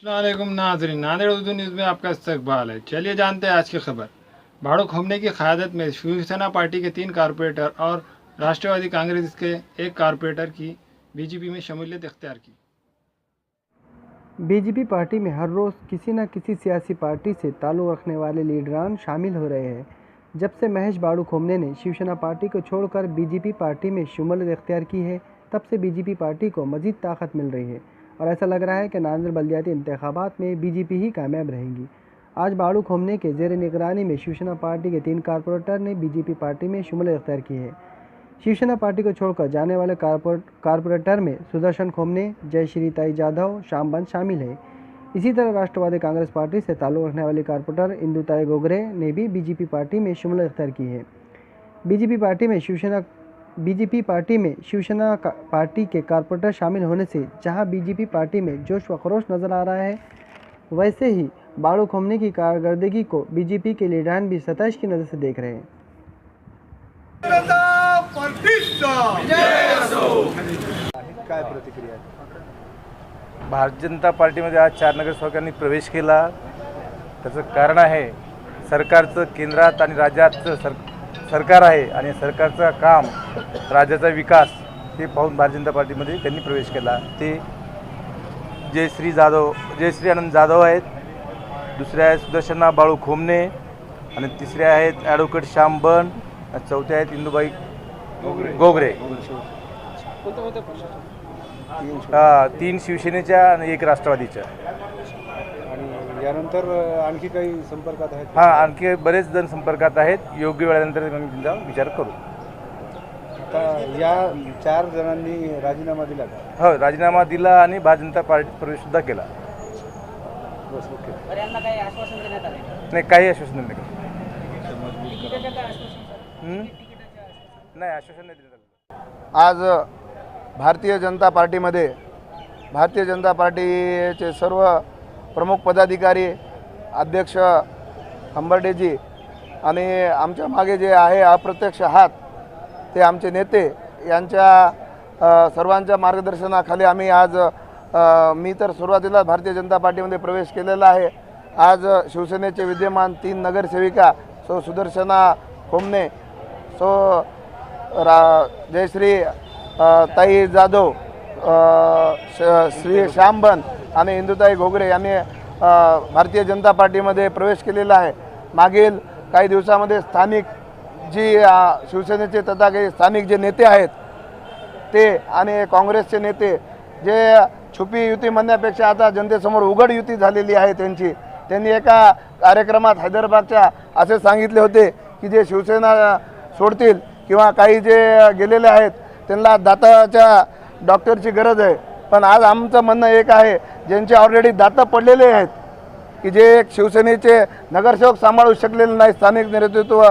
अस्सलामुअलैकुम नाज़रीन, नांदेड़ उर्दू न्यूज़ में आपका इस्तकबाल है। चलिए जानते हैं आज की खबर। भाड़ू खोमने की क़यादत में शिवसेना पार्टी के 3 कारपोरेटर और राष्ट्रवादी कांग्रेस के 1 कारपोरेटर की बीजेपी में शमूलियत इख्तियार की। बीजेपी पार्टी में हर रोज़ किसी न किसी सियासी पार्टी से ताल्लुक़ रखने वाले लीडरान शामिल हो रहे हैं। जब से महेश भाड़ू खोमने ने शिवसेना पार्टी को छोड़कर बीजेपी पार्टी में शमूलियत इख्तियार की है, तब से बीजेपी पार्टी को मज़ीद ताकत मिल रही है और ऐसा लग रहा है कि नांदेड़ बल्दियाती इंतखाबात में बीजेपी ही कामयाब रहेगी। आज भाड़ू खोमने के ज़ेर निगरानी में शिवसेना पार्टी के 3 कारपोरेटर ने बीजेपी पार्टी में शमूलियत इख्तियार की है। शिवसेना पार्टी को छोड़कर जाने वाले कारपोरेटर में सुदर्शन खोमने, जयश्री ताई जाधव, श्यामबंद शामिल है। इसी तरह राष्ट्रवादी कांग्रेस पार्टी से ताल्लुक़ रखने वाली कारपोरेटर इंदुताई गोगरे ने भी बीजेपी पार्टी में शमूलियत इख्तियार की है। बीजेपी पार्टी में शिवसेना पार्टी के कारपोरेटर शामिल होने से जहां बीजेपी पार्टी में जोश व खरोश नजर आ रहा है, वैसे ही भाड़ू खोमने की कारकर्दगी को बीजेपी के लीडरान भी सतश की नज़र से देख रहे हैं। काय प्रतिक्रिया आहे? भारतीय जनता पार्टीमध्ये आज 4 नगरसेवकांनी प्रवेश केला। त्याचं कारण आहे सरकारचं केंद्रात आणि राज्याचं सरकार आहे आणि सरकारचं काम, राज्याचा विकास हे पाहून भारतीय जनता पार्टीमध्ये त्यांनी प्रवेश केला। ते जयश्री आनंद जाधव आहेत, दुसरे आहेत सुदर्शना बाळू खोमने आणि तिसरे आहेत ॲडव्होकेट श्यामबन, चौथे आहेत इंदुबाई गोगरे। 3 शिवसेनेच्या आणि 1 राष्ट्रवादीच्या। आणि यानंतर आणखी काही संपर्कात आहेत? हां, आणखी बरेच जण संपर्कात आहेत। योग्य वेळानंतर आम्ही त्यांचा विचार करू। आता या 4 जणांनी राजीनामा दिला का? हो, राजीनामा दिला आणि भारतीय जनता पार्टीत प्रवेशसुद्धा केला। बस ओके. नाही, काही आश्वासन नाही दिलं। नाही, आश्वासन नाही दिलं। आज भारतीय जनता पार्टीमध्ये भारतीय जनता पार्टीचे सर्व प्रमुख पदाधिकारी, अध्यक्ष हंबर्डेजी आणि आमच्या मागे जे आहे अप्रत्यक्ष हात ते आमचे नेते यांच्या सर्वांच्या मार्गदर्शनाखाली आम्ही आज मी तर सुरुवातीला भारतीय जनता पार्टीमध्ये प्रवेश केलेला आहे। आज शिवसेनेचे विद्यमान 3 नगरसेविका सो सुदर्शना खोमने, सो जयश्री ताई जाधव, श्री श्यामबन आणि इंदुताई गोगरे यांनी भारतीय जनता पार्टीमध्ये प्रवेश केलेला आहे। मागील काही दिवसामध्ये स्थानिक जी शिवसेनेचे तथा काही स्थानिक जे नेते आहेत ते आणि काँग्रेसचे नेते जे छुपी युती म्हणण्यापेक्षा आता जनतेसमोर उघड युती झालेली आहे त्यांनी एका कार्यक्रमात हैदराबादच्या असे सांगितले होते की जे शिवसेना सोडतील किंवा काही जे गेलेले आहेत त्यांना दाताच्या डॉक्टरची गरज आहे। पण आज आमचं म्हणणं एक आहे, ज्यांचे ऑलरेडी दातं पडलेले आहेत की जे एक शिवसेनेचे नगरसेवक सांभाळू शकलेले नाहीत, स्थानिक नेतृत्व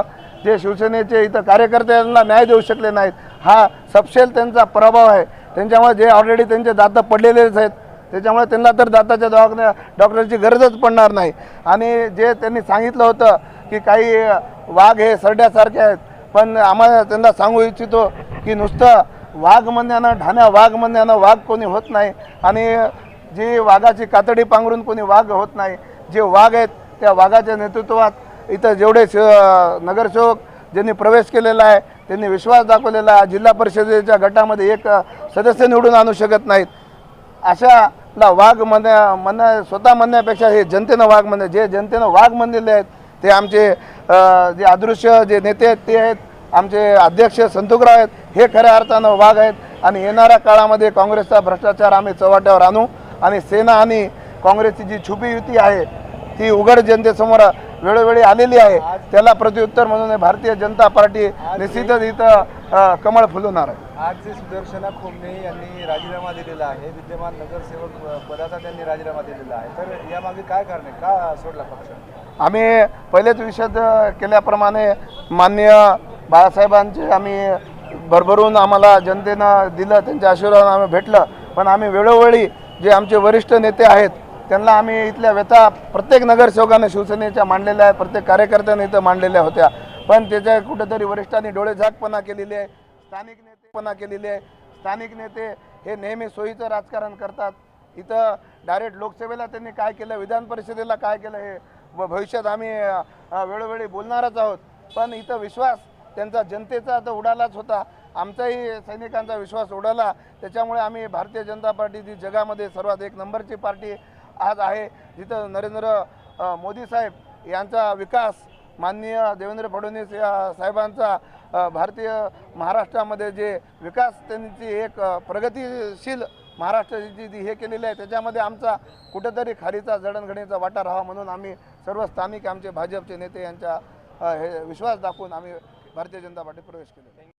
जे शिवसेनेचे इथं कार्यकर्त्यांना न्याय देऊ शकले नाहीत, हा सपशेल त्यांचा पराभव आहे। त्यांच्यामुळे जे ऑलरेडी त्यांचे दातं पडलेलेच आहेत त्याच्यामुळे त्यांना तर दाताच्या डॉक्टरची गरजच पडणार नाही। आणि जे त्यांनी सांगितलं होतं की काही वाघ हे सरड्यासारखे आहेत, पण आम्हाला त्यांना सांगू इच्छितो की नुसतं वाघ म्हणण्यानं, ढाण्या वाघ म्हणण्यानं वाघ कोणी होत नाही आणि जी वाघाची कातडी पांघरून कोणी वाघ होत नाही। जे वाघ आहेत त्या वाघाच्या नेतृत्वात इथं जेवढे नगरसेवक ज्यांनी प्रवेश केलेला आहे त्यांनी विश्वास दाखवलेला आहे। जिल्हा परिषदेच्या गटामध्ये 1 सदस्य निवडून आणू शकत नाहीत, अशाला वाघ स्वतः म्हणण्यापेक्षा हे जनतेनं वाघ जे जनतेनं वाघ म्हणलेले आहेत ते आमचे जे अदृश्य जे नेते आहेत ते आहेत आमचे अध्यक्ष संतुकराव आहेत, हे खऱ्या अर्थानं वाघ आहेत। आणि येणाऱ्या काळामध्ये काँग्रेसचा भ्रष्टाचार आम्ही चव्हाट्यावर आणू आणि सेना आणि काँग्रेसची जी छुपी युती आहे ती उघड जनतेसमोर वेळोवेळी आलेली आहे, त्याला प्रत्युत्तर म्हणून भारतीय जनता पार्टी निश्चितच इथं कमळ फुलवणार आहे। आज जे सुदर्शना खोमने यांनी राजीनामा दिलेला आहे, विद्यमान नगरसेवक पदाचा त्यांनी राजीनामा दिलेला आहे, तर यामागे काय कारण आहे? का सोडला पक्ष? आम्ही पहिलेच विषद केल्याप्रमाणे माननीय बाळासाहेबांचे आम्ही भरभरून आम्हाला जनतेनं दिलं, त्यांच्या आशीर्वादानं आम्ही भेटलं। पण आम्ही वेळोवेळी जे आमचे वरिष्ठ नेते आहेत त्यांना आम्ही इथल्या व्यथा प्रत्येक नगरसेवकाने शिवसेनेच्या मांडलेल्या आहे, प्रत्येक कार्यकर्त्याने इथं मांडलेल्या होत्या, पण त्याच्या कुठेतरी वरिष्ठांनी डोळेझाकपणा केलेली आहे, स्थानिक नेतेपणा केलेली आहे। स्थानिक नेते हे नेहमी सोयीचं राजकारण करतात। इथं डायरेक्ट लोकसभेला त्यांनी काय केलं, विधान परिषदेला काय केलं हे भविष्यात आम्ही वेळोवेळी बोलणारच आहोत. पण इथं विश्वास त्यांचा जनतेचा तर उडालाच होता, आमचाही सैनिकांचा विश्वास उडाला. त्याच्यामुळे आम्ही भारतीय जनता पार्टी जी जगामध्ये सर्वात एक नंबरची पार्टी आज आहे, जिथं नरेंद्र मोदी साहेब यांचा विकास, माननीय देवेंद्र फडणवीस या साहेबांचा भारतीय महाराष्ट्रामध्ये जे विकास त्यांची एक प्रगतिशील महाराष्ट्राची जी हे केलेलं आहे, त्याच्यामध्ये आमचा कुठेतरी खारीचा जडणघडणीचा वाटा राहावा म्हणून आम्ही सर्व स्थानिक आमचे भाजपचे नेते यांच्या हे विश्वास दाखवून आम्ही भारतीय जनता पार्टीत प्रवेश केलेला आहे.